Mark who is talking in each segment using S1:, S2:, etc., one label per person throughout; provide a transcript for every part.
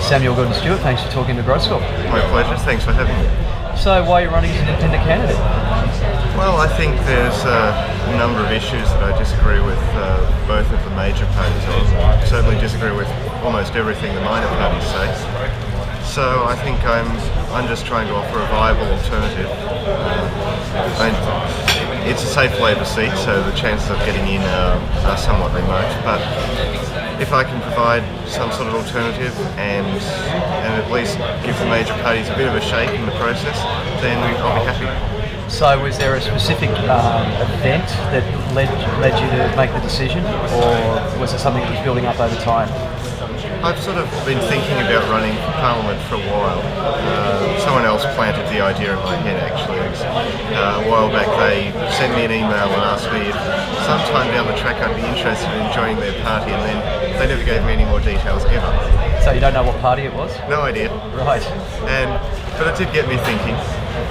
S1: Samuel Gordon-Stewart, thanks for talking to GrodsCorp.
S2: My pleasure, thanks for having me.
S1: So why are you running as an independent candidate?
S2: Well, I think there's a number of issues that I disagree with both of the major parties on. I certainly disagree with almost everything the minor parties say. So I think I'm just trying to offer a viable alternative. It's a safe Labor seat, so the chances of getting in are somewhat remote. But if I can provide some sort of alternative and at least give the major parties a bit of a shake in the process, then I'll be happy.
S1: So was there a specific event that led you to make the decision, or was it something that was building up over time?
S2: I've sort of been thinking about running for Parliament for a while. Someone else planted the idea in my head actually. A while back they sent me an email and asked me if sometime down the track I'd be interested in joining their party, and then they never gave me any more details ever.
S1: So you don't know what party it was?
S2: No idea.
S1: Right.
S2: But it did get me thinking,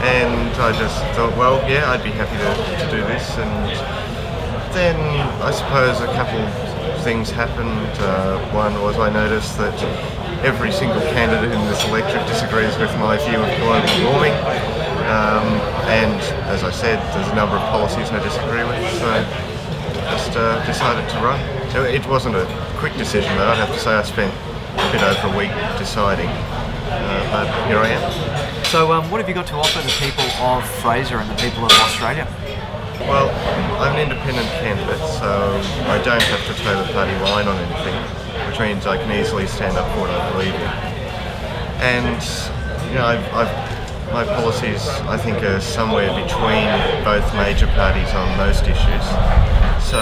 S2: and I just thought, well, yeah, I'd be happy to do this. And then I suppose a couple things happened. One was I noticed that every single candidate in this electorate disagrees with my view of global warming, and as I said, there's a number of policies I disagree with, so I just decided to run. So it wasn't a quick decision though, I'd have to say. I spent a bit over a week deciding, but here I am.
S1: So what have you got to offer the people of Fraser and the people of Australia?
S2: Well, I'm an independent candidate, so I don't have to toe the party line on anything, which means I can easily stand up for what I believe in. And you know, my policies, I think, are somewhere between both major parties on most issues. So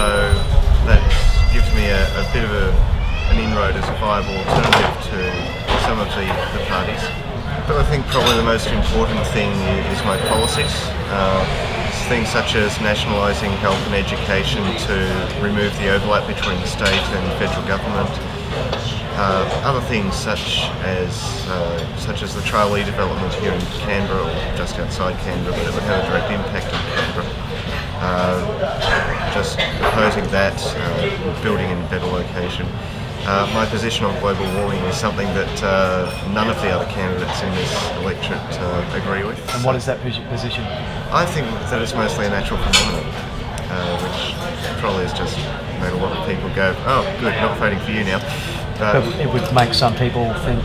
S2: that gives me a bit of an inroad as a viable alternative to some of the parties. But I think probably the most important thing is my policies. Things such as nationalising health and education to remove the overlap between the state and federal government. Other things such as the Tralee development here in Canberra, or just outside Canberra, but it would have a direct impact on Canberra. Just opposing that, building in a better location. My position on global warming is something that none of the other candidates in this electorate agree with.
S1: And what is that position?
S2: I think that it's mostly a natural phenomenon, which probably has just made a lot of people go, oh good, not voting for you now.
S1: But it would make some people think,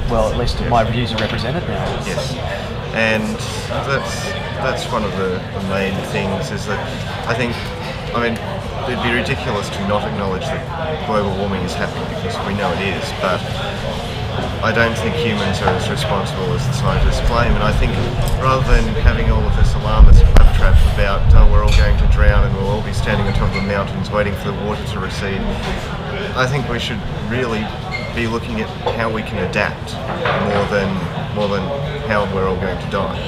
S1: well, at least my views are represented now.
S2: Yes, and that's one of the main things, is that I mean, it'd be ridiculous to not acknowledge that global warming is happening, because we know it is, but I don't think humans are as responsible as the scientists claim. And I think rather than having all of this alarmist claptrap about, oh, we're all going to drown and we'll all be standing on top of the mountains waiting for the water to recede, I think we should really be looking at how we can adapt more than how we're all going to die.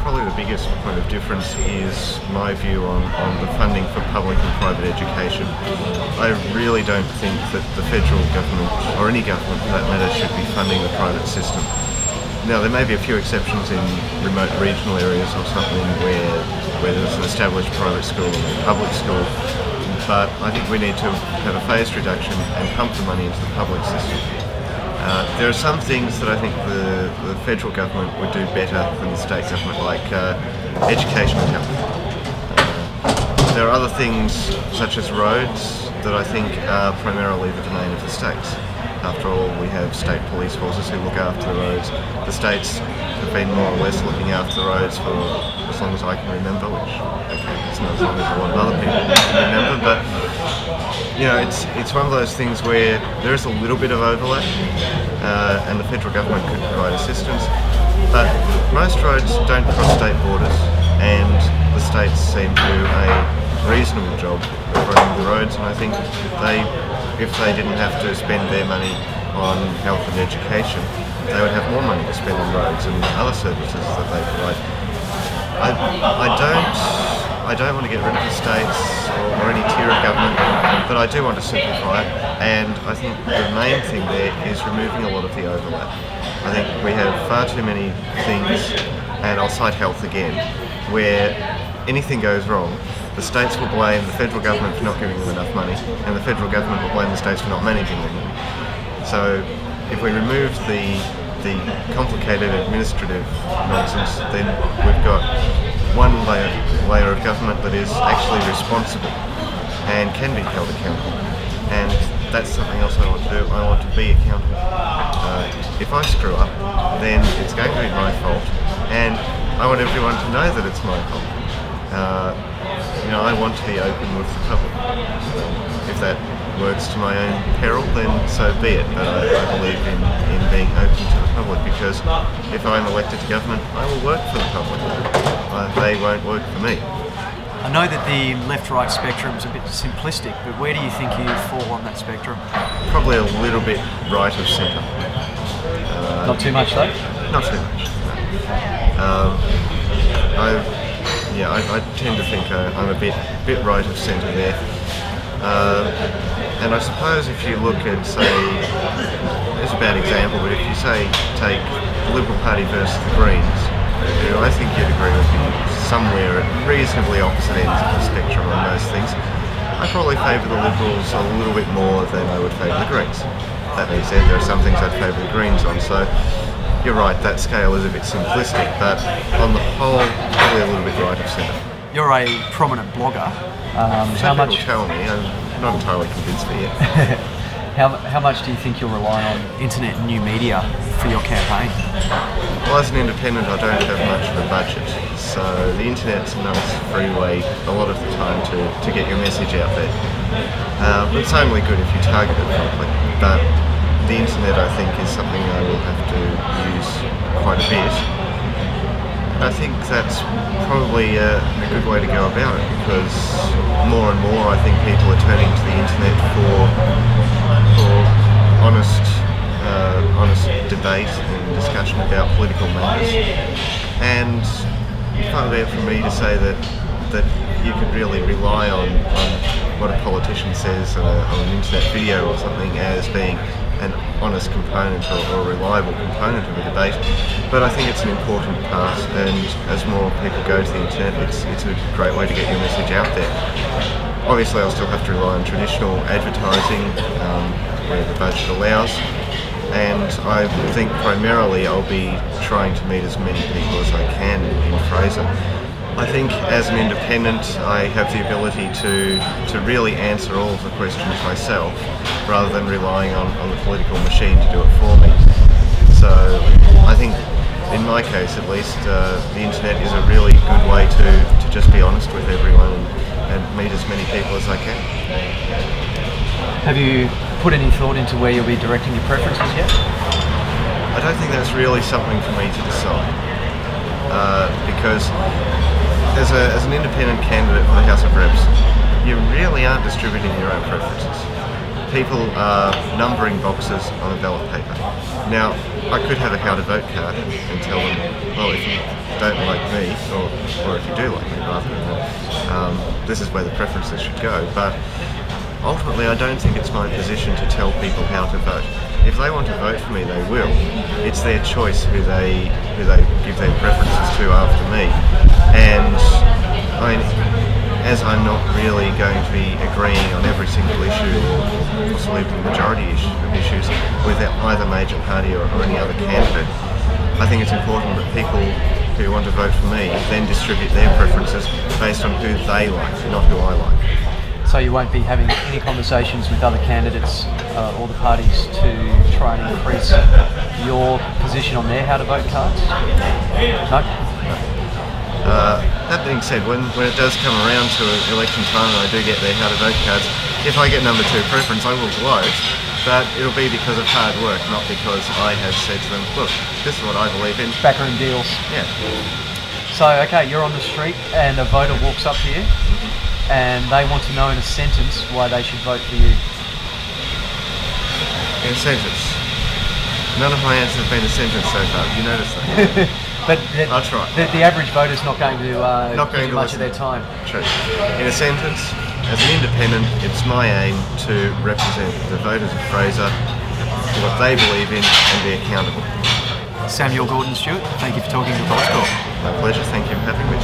S2: Probably the biggest point of difference is my view on the funding for public and private education. I really don't think that the federal government, or any government for that matter, should be funding the private system. Now, there may be a few exceptions in remote regional areas or something where there's an established private school and a public school, but I think we need to have a phased reduction and pump the money into the public system. There are some things that I think the federal government would do better than the state government, like education and health. There are other things, such as roads, that I think are primarily the domain of the states. After all, we have state police forces who look after the roads. The states have been more or less looking after the roads for as long as I can remember, which, okay, it's not as long as a lot of other people can remember, but you know, it's one of those things where there is a little bit of overlap, and the federal government could provide assistance, but most roads don't cross state borders, and the states seem to do a reasonable job of running the roads, and I think if they didn't have to spend their money on health and education, they would have more money to spend on roads and other services that they provide. I don't want to get rid of the states or any tier of government, but I do want to simplify it, and I think the main thing there is removing a lot of the overlap. I think we have far too many things, and I'll cite health again, where anything goes wrong, the states will blame the federal government for not giving them enough money, and the federal government will blame the states for not managing their money. So if we remove the complicated administrative nonsense, then we've got one layer of government that is actually responsible and can be held accountable. And that's something else I want to do. I want to be accountable. If I screw up, then it's going to be my fault, and I want everyone to know that it's my fault. I want to be open with the public. If that works to my own peril, then so be it. But I believe in being open to the public, because if I'm elected to government, I will work for the public. They won't work for me.
S1: I know that the left-right spectrum is a bit simplistic, but where do you think you fall on that spectrum?
S2: Probably a little bit right of centre.
S1: Not too much though?
S2: Not too much, no. I tend to think I'm a bit right of centre there. And I suppose if you look at, say, it's a bad example, but if you say take the Liberal Party versus the Greens, I think you'd agree with me somewhere at reasonably opposite ends of the spectrum on most things. I probably favour the Liberals a little bit more than I would favour the Greens. That being said, there are some things I'd favour the Greens on, so you're right, that scale is a bit simplistic, but on the whole, probably a little bit right of centre.
S1: You're a prominent blogger.
S2: How much? People tell me, I'm not entirely convinced yet.
S1: How much do you think you'll rely on internet and new media for your campaign?
S2: Well, as an independent, I don't have much of a budget, so the internet's a nice free way a lot of the time to get your message out there. It's only good if you target it properly, but the internet, I think, is something I will have to use quite a bit. I think that's probably a good way to go about it, because more and more I think people are turning to the internet for honest debate and discussion about political matters. And it's far be it for me to say that you could really rely on what a politician says on an internet video or something as being an honest component or a reliable component of a debate, but I think it's an important part, and as more people go to the internet, it's a great way to get your message out there. Obviously I'll still have to rely on traditional advertising where the budget allows, and I think primarily I'll be trying to meet as many people as I can in Fraser. I think as an independent I have the ability to really answer all of the questions myself, rather than relying on the political machine to do it for me. So I think in my case at least the internet is a really good way to just be honest with everyone and meet as many people as I can.
S1: Have you put any thought into where you'll be directing your preferences yet?
S2: I don't think that's really something for me to decide, because as an independent candidate for the House of Reps, you really aren't distributing your own preferences. People are numbering boxes on a ballot paper. Now, I could have a how to vote card and tell them, well, if you don't like me, or if you do like me rather, this is where the preferences should go. But ultimately, I don't think it's my position to tell people how to vote. If they want to vote for me, they will. It's their choice who they give their preferences to after me. And I mean, as I'm not really going to be agreeing on every single issue, or possibly the majority of issues, with either major party or any other candidate, I think it's important that people who want to vote for me then distribute their preferences based on who they like, not who I like.
S1: So you won't be having any conversations with other candidates or the parties to try and increase your position on their how to vote cards? No?
S2: That being said, when it does come around to election time and I do get their how to vote cards, if I get number 2 preference, I will vote, but it'll be because of hard work, not because I have said to them, look, this is what I believe in.
S1: Backroom deals.
S2: Yeah.
S1: So, okay, you're on the street and a voter walks up to you and they want to know in a sentence why they should vote for you.
S2: In a sentence? None of my answers have been a sentence so far. You notice that?
S1: But
S2: I'll try.
S1: The average voter's not going to give you much of their time.
S2: True. In a sentence, as an independent, it's my aim to represent the voters of Fraser, what they believe in, and be accountable.
S1: Samuel Gordon-Stewart, thank you for talking to GrodsCorp.
S2: My pleasure. Thank you for having me.